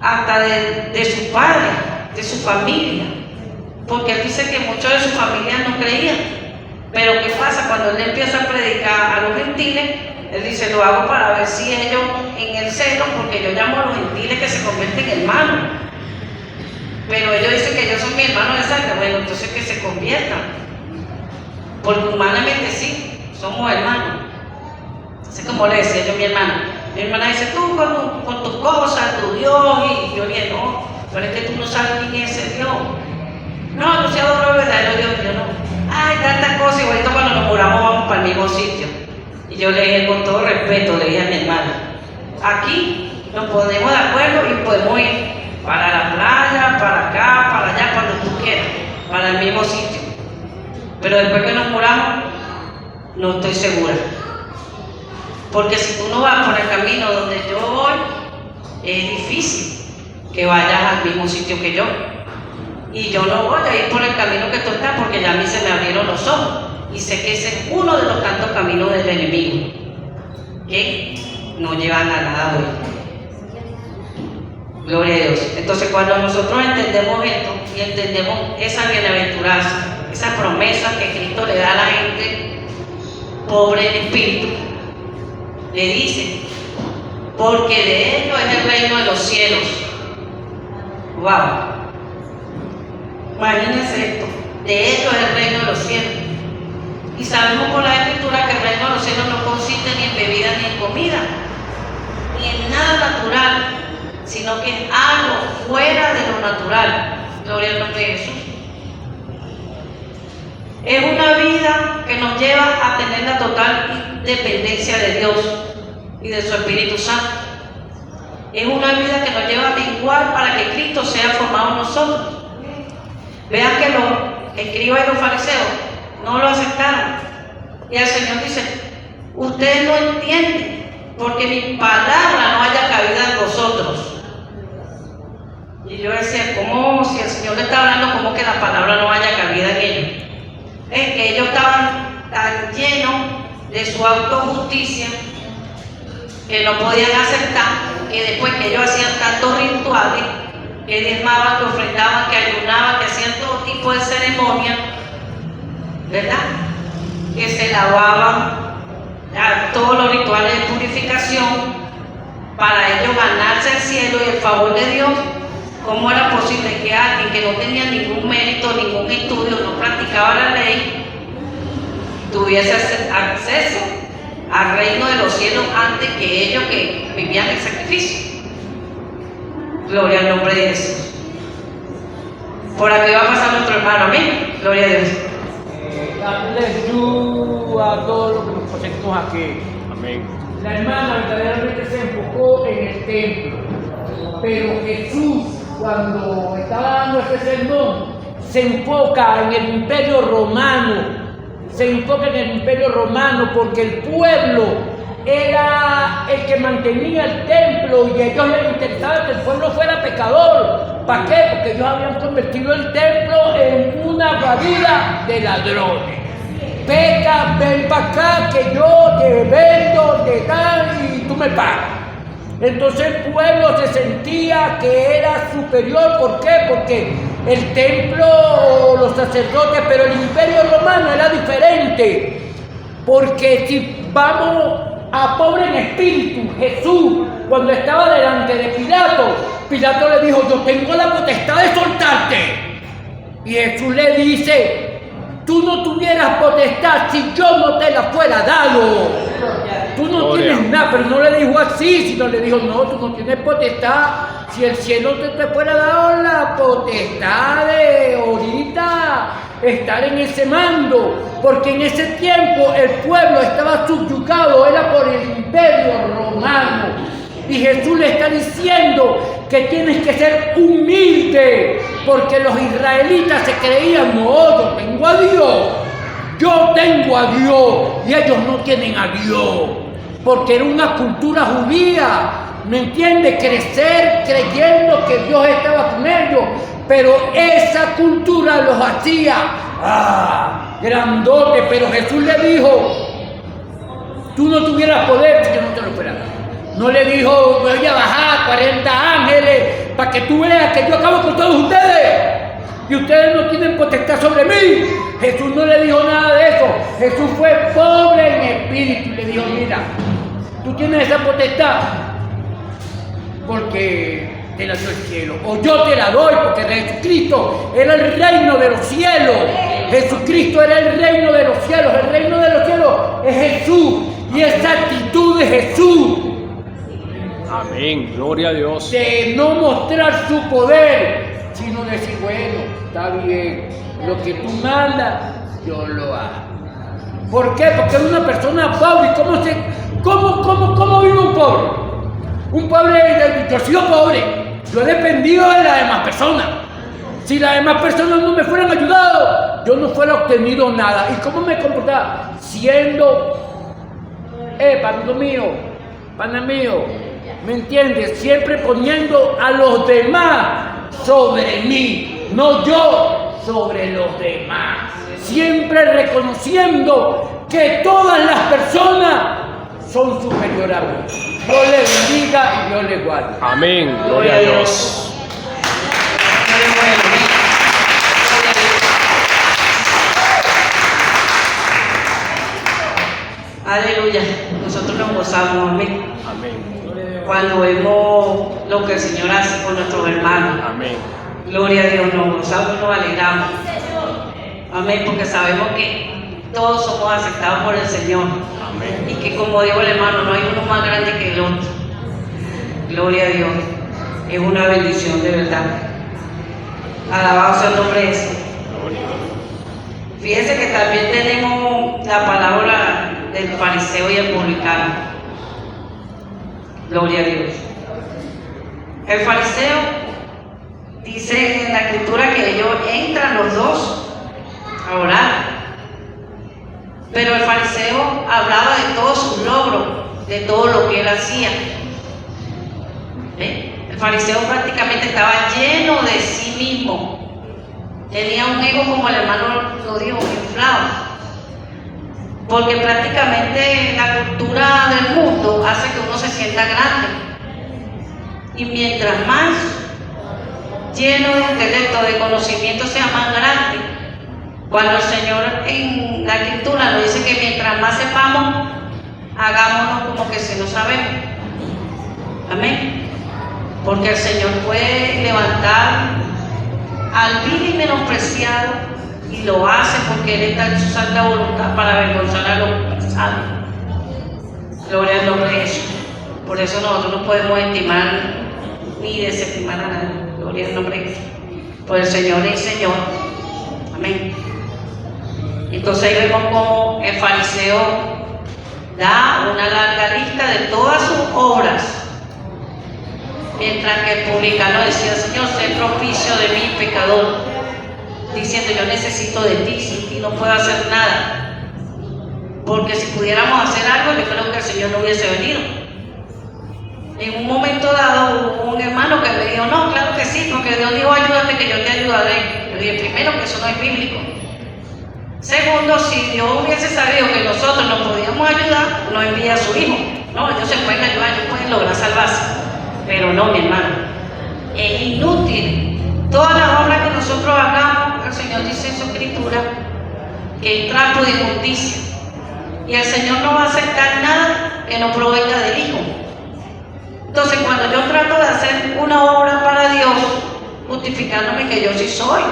hasta de su padre, de su familia, porque él dice que muchos de su familia no creían. Pero ¿qué pasa? Cuando él empieza a predicar a los gentiles, él dice, lo hago para ver si ellos en el celo, porque yo llamo a los gentiles que se convierten en hermanos, pero ellos dicen que ellos son mis hermanos de sangre. Bueno, entonces que se conviertan, porque humanamente sí, somos hermanos. Así como le decía yo a mi hermana dice, tú con tus cosas, tu Dios, y yo le dije, no, pero es que tú no sabes quién es ese Dios. No, yo sí adoro el verdadero Dios. Yo no, ay, tantas cosas, y ahorita cuando nos muramos vamos para el mismo sitio. Y yo le dije con todo respeto, le dije a mi hermana, aquí nos ponemos de acuerdo y podemos ir para la playa, para acá, para allá, cuando tú quieras, para el mismo sitio. Pero después que nos muramos, no estoy segura. Porque si tú no vas por el camino donde yo voy, es difícil que vayas al mismo sitio que yo. Y yo no voy a ir por el camino que tú estás, porque ya a mí se me abrieron los ojos. Y sé que ese es uno de los tantos caminos del enemigo, que no llevan a nada bueno. Gloria a Dios. Entonces, cuando nosotros entendemos esto y entendemos esa bienaventuranza, esa promesa que Cristo le da a la gente pobre en espíritu, le dice, porque de ellos es el reino de los cielos. ¡Wow! Imagínense esto, de ellos es el reino de los cielos. Y sabemos por la Escritura que el reino de los cielos no consiste ni en bebida ni en comida, ni en nada natural, sino que es algo fuera de lo natural. Gloria al nombre de Jesús. Es una vida que nos lleva a tener la total dependencia de Dios y de su Espíritu Santo. Es una vida que nos lleva a menguar para que Cristo sea formado en nosotros. Vean que los escribas y los fariseos no lo aceptaron. Y el Señor dice, ustedes no entienden, porque mi palabra no haya cabida en vosotros. Y yo decía, ¿cómo? Si el Señor le está hablando, ¿cómo que la palabra no haya cabida en ellos? Es que ellos estaban tan llenos de su autojusticia que no podían aceptar que después que ellos hacían tantos rituales, que diezmaban, que ofrendaban, que ayunaban, que hacían todo tipo de ceremonias, ¿verdad? Que se lavaban, todos los rituales de purificación para ellos ganarse el cielo y el favor de Dios. ¿Cómo era posible que alguien que no tenía ningún mérito, ningún estudio, no practicaba la ley, tuviese acceso al reino de los cielos antes que ellos que vivían el sacrificio? Gloria al nombre de Jesús. Por aquí va a pasar nuestro hermano, amén. Gloria a Dios. Darles luz a todos los que nos presentamos aquí. Amén. La hermana verdaderamente se enfocó en el templo, pero Jesús, cuando estaba dando este sermón, se enfoca en el Imperio Romano. Se enfoca en el Imperio Romano porque el pueblo era el que mantenía el templo y a ellos les interesaba que el pueblo fuera pecador. ¿Para qué? Porque ellos habían convertido el templo en una guarida de ladrones. Peca, ven para acá que yo te vendo, te dan y tú me pagas. Entonces el pueblo se sentía que era superior. ¿Por qué? Porque el templo, los sacerdotes, pero el Imperio Romano era diferente. Porque si vamos a pobre en espíritu, Jesús, cuando estaba delante de Pilato, Pilato le dijo, yo tengo la potestad de soltarte. Y Jesús le dice, tú no tuvieras potestad si yo no te la fuera dado. Tú no tienes nada, pero no le dijo así, sino le dijo, no, tú no tienes potestad. Si el cielo te fuera dado la potestad de ahorita estar en ese mando, porque en ese tiempo el pueblo estaba subyugado, era por el Imperio Romano. Y Jesús le está diciendo que tienes que ser humilde, porque los israelitas se creían, no, yo tengo a Dios. Yo tengo a Dios y ellos no tienen a Dios, porque era una cultura judía, ¿me entiende? Crecer creyendo que Dios estaba con ellos, pero esa cultura los hacía grandote, pero Jesús le dijo, tú no tuvieras poder si yo no te lo fuera a dar. No le dijo, voy a bajar 40 ángeles para que tú veas que yo acabo con todos ustedes y ustedes no tienen potestad sobre mí. Jesús no le dijo nada de eso. Jesús fue pobre en espíritu y le dijo, mira, tú tienes esa potestad porque te la dio el cielo, o yo te la doy porque Jesucristo era el reino de los cielos. Jesucristo era el reino de los cielos. El reino de los cielos es Jesús y esa actitud de Jesús, Amén, gloria a Dios. de no mostrar su poder, sino decir, bueno, está bien, lo que tú mandas, yo lo hago. ¿Por qué? Porque era una persona pobre. ¿Cómo vive un pobre? Un pobre, yo he sido pobre, yo he dependido de las demás personas. Si las demás personas no me fueran ayudado, yo no fuera obtenido nada. ¿Y cómo me comportaba? Siendo, pana mío, ¿me entiendes? Siempre poniendo a los demás sobre mí, no yo sobre los demás. Siempre reconociendo que todas las personas son superiores a mí. Dios les bendiga y Dios les guarde. Amén, gloria a Dios. Aleluya. Nosotros nos gozamos, amén. Amén. Cuando vemos lo que el Señor hace con nuestros hermanos. Amén. Gloria a Dios, nos gozamos y nos alegramos. Amén, porque sabemos que todos somos aceptados por el Señor. Amén. Y que, como dijo el hermano, no hay uno más grande que el otro. Gloria a Dios. Es una bendición de verdad. Alabado sea el nombre de Jesús. Fíjense que también tenemos la palabra del fariseo y el publicano. Gloria a Dios. El fariseo dice en la escritura que ellos entran los dos a orar. Pero el fariseo hablaba de todos sus logros, de todo lo que él hacía. ¿Ven? El fariseo prácticamente estaba lleno de sí mismo. Tenía un ego, como el hermano lo dijo, inflado. Porque prácticamente la cultura del mundo hace que uno se sienta grande. Y mientras más lleno de intelecto, de conocimiento, sea más grande. Cuando el Señor en la escritura nos dice que mientras más sepamos, hagámonos como que si no sabemos. Amén. Porque el Señor puede levantar al vil y menospreciado y lo hace porque Él está en su santa voluntad para avergonzar a los sabios. Gloria al nombre de Jesús. Por eso nosotros no podemos estimar ni desestimar a nadie. Gloria al nombre de Jesús. Por el Señor es Señor. Amén. Entonces ahí vemos como el fariseo da una larga lista de todas sus obras, mientras que el publicano decía, Señor, sé propicio de mí, pecador, diciendo, yo necesito de ti, sin ti no puedo hacer nada, porque si pudiéramos hacer algo, yo creo que el Señor no hubiese venido. En un momento dado hubo un hermano que me dijo, no, claro que sí, porque Dios dijo, ayúdate que yo te ayudaré. Yo dije, primero, que eso no es bíblico. Segundo, si Dios hubiese sabido que nosotros nos podíamos ayudar, no envía a su hijo. No, ellos se pueden ayudar, ellos pueden lograr salvarse. Pero no, mi hermano, es inútil. Todas las obras que nosotros hagamos, el Señor dice en su escritura que es trapo de inmundicia. Y el Señor no va a aceptar nada que no provenga del Hijo. Entonces, cuando yo trato de hacer una obra para Dios, justificándome que yo sí soy,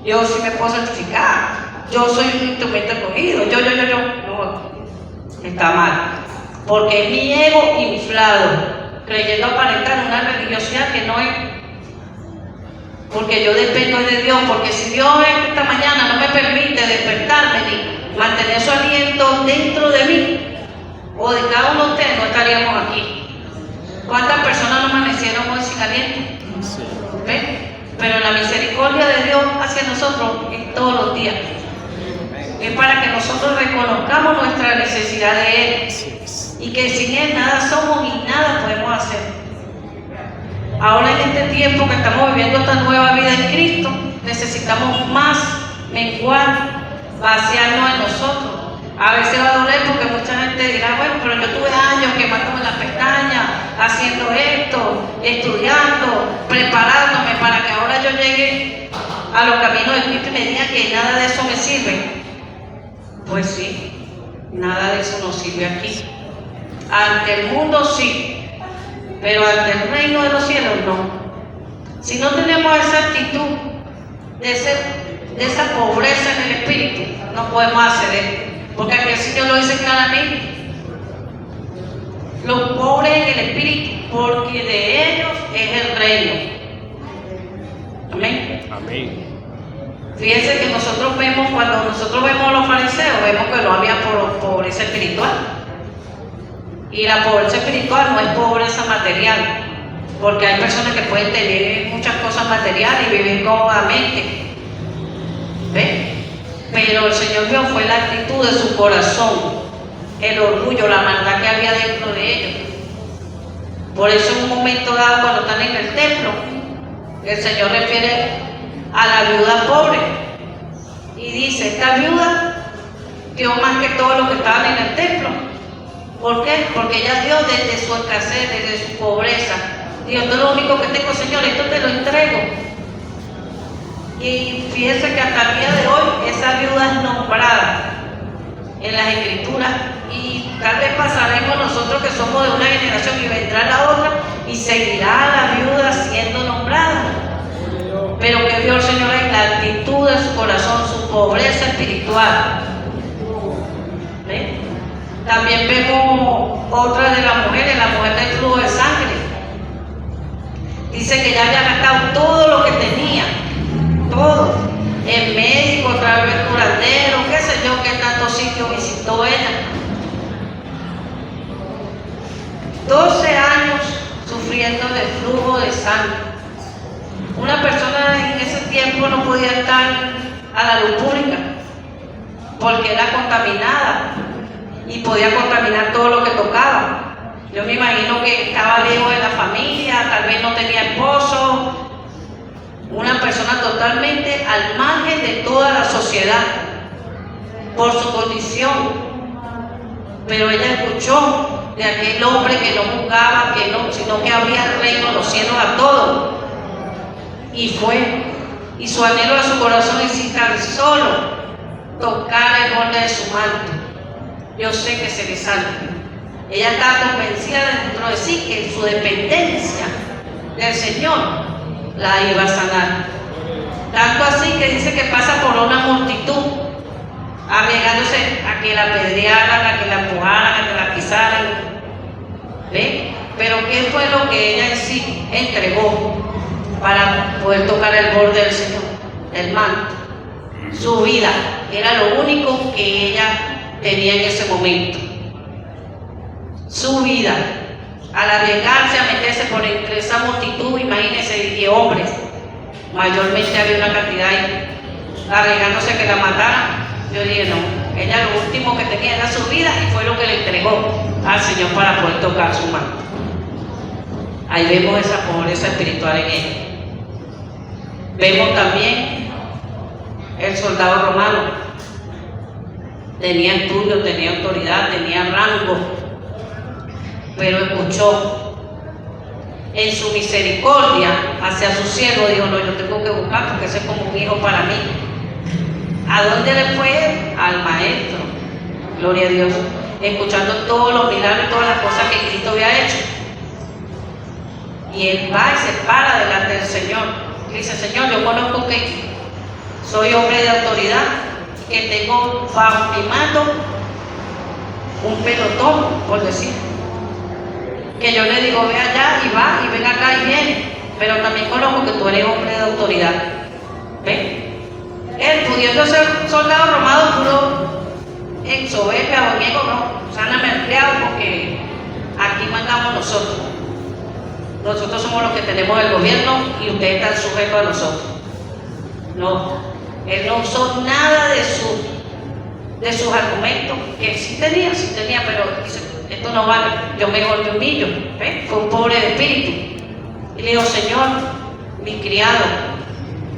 yo sí me puedo certificar, yo soy un instrumento escogido, no, está mal. Porque es mi ego inflado, creyendo aparentar una religiosidad que no es. Porque yo dependo de Dios, porque si Dios esta mañana no me permite despertarme ni mantener su aliento dentro de mí, o de cada uno de ustedes, no estaríamos aquí. ¿Cuántas personas no amanecieron hoy sin aliento? Sí. ¿Ven? Pero la misericordia de Dios hacia nosotros es todos los días. Es para que nosotros reconozcamos nuestra necesidad de Él. Y que sin Él nada somos y nada podemos hacer. Ahora en este tiempo que estamos viviendo esta nueva vida en Cristo, necesitamos más menguar, vaciarnos en nosotros. A veces va a doler porque mucha gente dirá, bueno, pero yo tuve años quemándome las pestañas, haciendo esto, estudiando, preparándome para que ahora yo llegue a los caminos de Cristo y me diga que nada de eso me sirve. Pues sí, nada de eso nos sirve aquí. Ante el mundo sí, pero ante el reino de los cielos no. Si no tenemos esa actitud de esa pobreza en el espíritu, no podemos acceder. Porque aquí el Señor lo dice claramente: los pobres en el espíritu, porque de ellos es el reino. Amén. Amén. Fíjense que nosotros vemos, cuando nosotros vemos a los fariseos, vemos que no había pobreza espiritual. Y la pobreza espiritual no es pobreza material, porque hay personas que pueden tener muchas cosas materiales y vivir cómodamente. ¿Ven? Pero el Señor vio fue la actitud de su corazón, el orgullo, la maldad que había dentro de ellos. Por eso en un momento dado, cuando están en el templo, el Señor refiere a la viuda pobre y dice: esta viuda dio más que todos los que estaban en el templo. ¿Por qué? Porque ella dio desde su escasez, desde su pobreza. Dijo: esto es lo único que tengo, Señor, esto te lo entrego. Y fíjense que hasta el día de hoy esa viuda es nombrada en las Escrituras, y tal vez pasaremos nosotros que somos de una generación y vendrá la otra y seguirá la viuda siendo nombrada. Pero que vio el Señor en la actitud de su corazón, su pobreza espiritual. ¿Ven? También vemos otra de las mujeres, la mujer del flujo de sangre. Dice que ya había gastado todo lo que tenía, todo. El médico, otra vez el curandero, qué sé yo, qué tantos sitios visitó ella. 12 años sufriendo de flujo de sangre. Una persona en ese tiempo no podía estar a la luz pública porque era contaminada y podía contaminar todo lo que tocaba. Yo me imagino que estaba lejos de la familia, tal vez no tenía esposo, una persona totalmente al margen de toda la sociedad por su condición. Pero ella escuchó de aquel hombre que no juzgaba, que no, sino que abría el reino, los cielos a todos. Y fue, y su anhelo de su corazón es si tan solo tocar el borde de su manto, yo sé que se le salva. Ella estaba convencida dentro de sí que su dependencia del Señor la iba a sanar. Tanto así que dice que pasa por una multitud, arriesgándose a que la apedrearan, a que la empujaran, a que la pisaran. ¿Ve? Pero ¿qué fue lo que ella en sí entregó para poder tocar el borde del Señor? El manto. Su vida era lo único que ella tenía en ese momento. Su vida, al arriesgarse a meterse por entre esa multitud, imagínense, 10 hombres, mayormente había una cantidad ahí, arriesgándose a que la mataran. Yo dije, no, ella lo último que tenía era su vida y fue lo que le entregó al Señor para poder tocar su manto. Ahí vemos esa pobreza espiritual en ella. Vemos también el soldado romano. Tenía estudio, tenía autoridad, tenía rango, pero escuchó en su misericordia hacia su siervo. Dijo: no, yo tengo que buscar porque ese es como un hijo para mí. ¿A dónde le fue? Al maestro. Gloria a Dios. Escuchando todos los milagros y todas las cosas que Cristo había hecho. Y él va y se para delante del Señor. Dice: Señor, yo conozco que soy hombre de autoridad, que tengo bajo mi mando un pelotón, por decir. Que yo le digo: ve allá y va, y ven acá y viene. Pero también conozco que tú eres hombre de autoridad. ¿Ven? Él, pudiendo ser soldado romano, puro en soberbia o ego, no, sáname empleado porque aquí mandamos nosotros. Nosotros somos los que tenemos el gobierno y ustedes están sujetos a nosotros. No, él no usó nada de sus argumentos, que sí tenía, pero dice: esto no vale, yo mejor me humillo. ¿Ven? Fue un pobre de espíritu. Y le dijo: Señor, mi criado,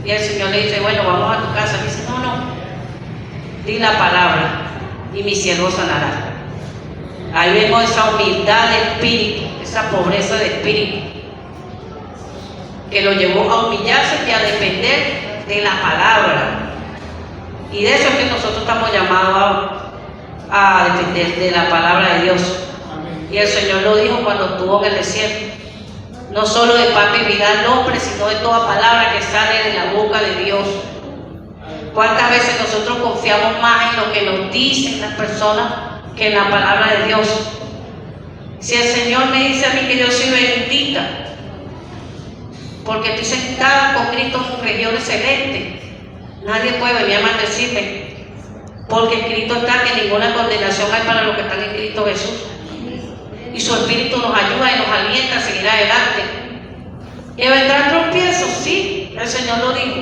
Y el Señor le dice, bueno, vamos a tu casa. Dice, no, di la palabra y mi siervo sanará. Ahí vemos esa humildad de espíritu, esa pobreza de espíritu, que lo llevó a humillarse y a depender de la palabra. Y de eso es que nosotros estamos llamados a depender de la palabra de Dios. Y el Señor lo dijo cuando estuvo en el desierto. No solo de pan vivirá el hombre, sino de toda palabra que sale de la boca de Dios. ¿Cuántas veces nosotros confiamos más en lo que nos dicen las personas que en la palabra de Dios? Si el Señor me dice a mí que yo soy bendita, porque estoy sentada con Cristo en regiones celestes, nadie puede venir a maldecirme, porque Cristo está, que ninguna condenación hay para los que están en Cristo Jesús. Y su Espíritu nos ayuda y nos alienta a seguir adelante. ¿Y vendrán tropiezos? Sí, el Señor lo dijo.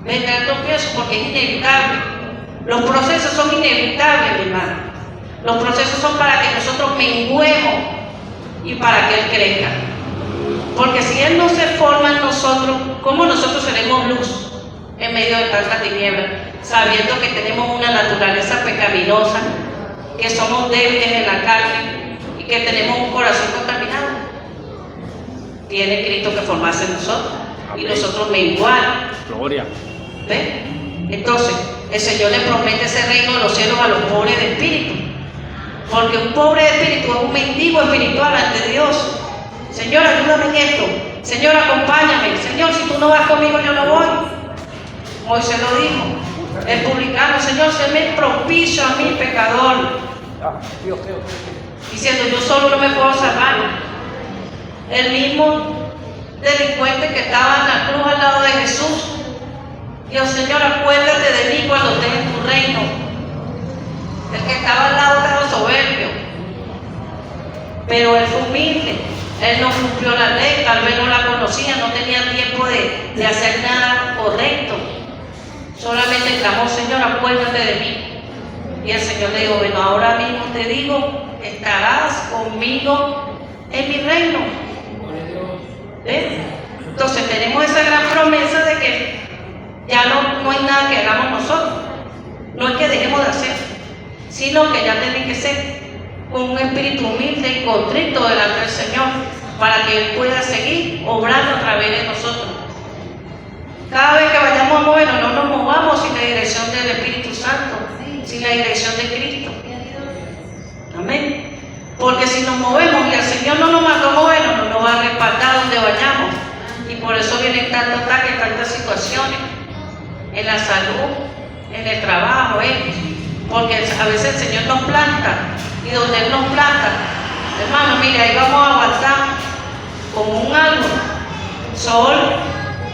Vendrán tropiezos porque es inevitable. Los procesos son inevitables, mi hermano. Los procesos son para que nosotros menguemos y para que Él crezca. Porque si Él no se forma en nosotros, ¿cómo nosotros seremos luz en medio de tanta tiniebla? Sabiendo que tenemos una naturaleza pecaminosa, que somos débiles en la carne, que tenemos un corazón contaminado. Tiene Cristo que formarse en nosotros. Amén. Y nosotros menguar. Gloria. ¿Ve? Entonces, el Señor le promete ese reino de los cielos a los pobres de espíritu. Porque un pobre de espíritu es un mendigo espiritual ante Dios. Señor, ayúdame en esto. Señor, acompáñame. Señor, si tú no vas conmigo, yo no voy. Moisés lo dijo. El publicano, Señor, se me propicio a mí, pecador. Diciendo, yo solo no me puedo salvar. El mismo delincuente que estaba en la cruz al lado de Jesús dijo, Señor, acuérdate de mí cuando estés en tu reino. El que estaba al lado era soberbio, pero él fue humilde. Él no cumplió la ley, tal vez no la conocía, no tenía tiempo de hacer nada correcto. Solamente clamó, Señor, acuérdate de mí. Y el Señor le dijo, bueno, ahora mismo te digo, estarás conmigo en mi reino. ¿Ves? Entonces tenemos esa gran promesa de que ya no hay nada que hagamos nosotros. No es que dejemos de hacer, sino que ya tiene que ser con un espíritu humilde y contrito delante del Señor, para que Él pueda seguir obrando a través de nosotros. Cada vez que vayamos a movernos, no nos movamos sin la dirección del Espíritu Santo, sin la dirección de Cristo. Amén. Porque si nos movemos y el Señor no nos mandó movernos, no nos va a respaldar donde vayamos. Y por eso vienen tantos ataques, tantas situaciones en la salud, en el trabajo, porque a veces el Señor nos planta, y donde Él nos planta, hermano, mire, ahí vamos a aguantar como un árbol, sol,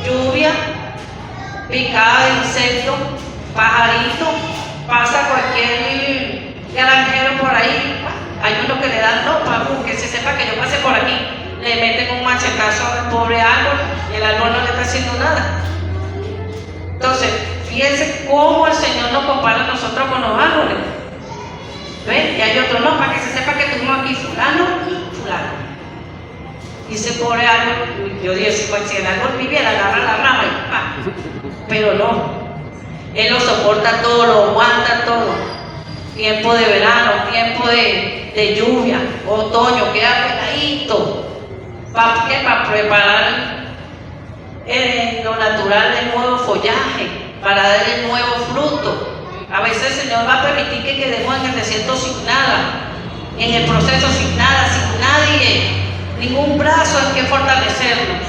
lluvia, picada de insectos, pajarito, pasa cualquier granjero por ahí. Hay uno que le dan ropa, que se sepa que yo pasé por aquí, le meten un machetazo al pobre árbol y el árbol no le está haciendo nada. Entonces, fíjense cómo el Señor nos compara a nosotros con los árboles. ¿Ven? Y hay otro, no, para que se sepa que tuvimos aquí fulano y fulano. Y ese pobre árbol, yo dije, si el árbol viviera, agarra la rama y ¡pah! Pero no, Él lo soporta todo, lo aguanta todo. Tiempo de verano, tiempo de lluvia, otoño, queda pegadito. ¿Para qué? Para preparar lo natural del nuevo follaje, para dar el nuevo fruto. A veces el Señor va a permitir que quedemos en el desierto sin nada, en el proceso sin nada, sin nadie, ningún brazo en que fortalecernos.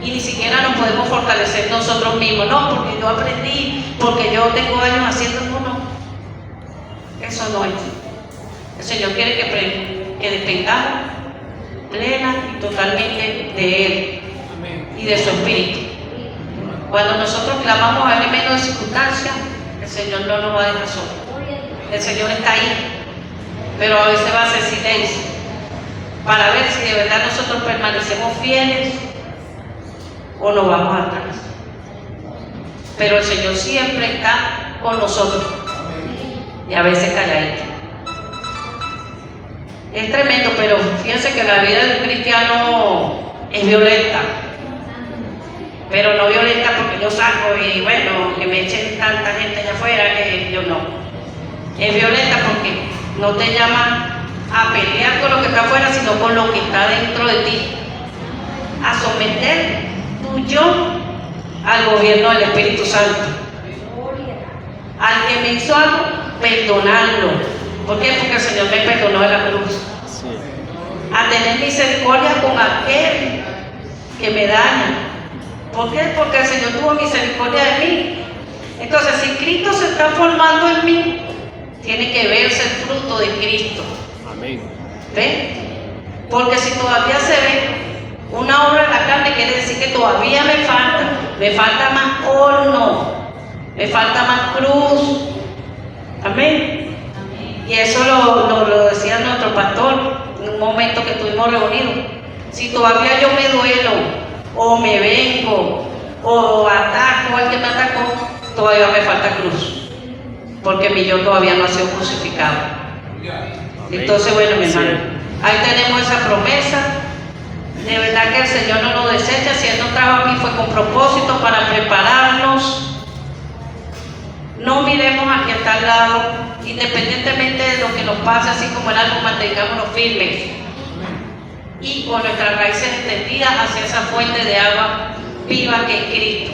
Y ni siquiera nos podemos fortalecer nosotros mismos, no, porque yo aprendí, porque yo tengo años haciendo, no. Eso no es. El Señor quiere que dependamos plena y totalmente de Él y de su Espíritu. Cuando nosotros clamamos a Él en medio de circunstancias, el Señor no nos va a dejar solos. El Señor está ahí, pero a veces va a hacer silencio para ver si de verdad nosotros permanecemos fieles o nos vamos atrás. Pero el Señor siempre está con nosotros y a veces calladito. Es tremendo, pero fíjense que la vida del cristiano es violenta. pero no violenta porque yo salgo y bueno, que me echen tanta gente allá afuera que yo no. Es violenta porque no te llama a pelear con lo que está afuera, sino con lo que está dentro de ti. A someter tu yo al gobierno del Espíritu Santo. Al que me hizo algo, perdonarlo. ¿Por qué? Porque el Señor me perdonó en la cruz. Sí. A tener misericordia con aquel que me daña. ¿Por qué? Porque el Señor tuvo misericordia de mí. Entonces, si Cristo se está formando en mí, tiene que verse el fruto de Cristo. Amén. ¿Ve? Porque si todavía se ve una obra en la carne, quiere decir que todavía me falta más horno, me falta más cruz. Amén. Y eso lo decía nuestro pastor en un momento que estuvimos reunidos. Si todavía yo me duelo, o me vengo, o ataco al que me atacó, todavía me falta cruz. Porque mi yo todavía no ha sido crucificado. Entonces, bueno, mi hermano, ahí tenemos esa promesa. De verdad que el Señor no nos desecha. Si Él nos trajo aquí fue con propósito para prepararnos. No miremos aquí hasta al lado, independientemente de lo que nos pase, así como el árbol, mantengámonos firmes y con nuestras raíces extendidas hacia esa fuente de agua viva que es Cristo,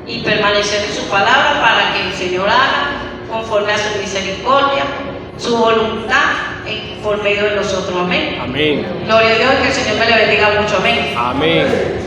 y permanecer en su palabra para que el Señor haga conforme a su misericordia, su voluntad por medio de nosotros. Amén. Amén. Gloria a Dios y que el Señor me le bendiga mucho. Amén. Amén.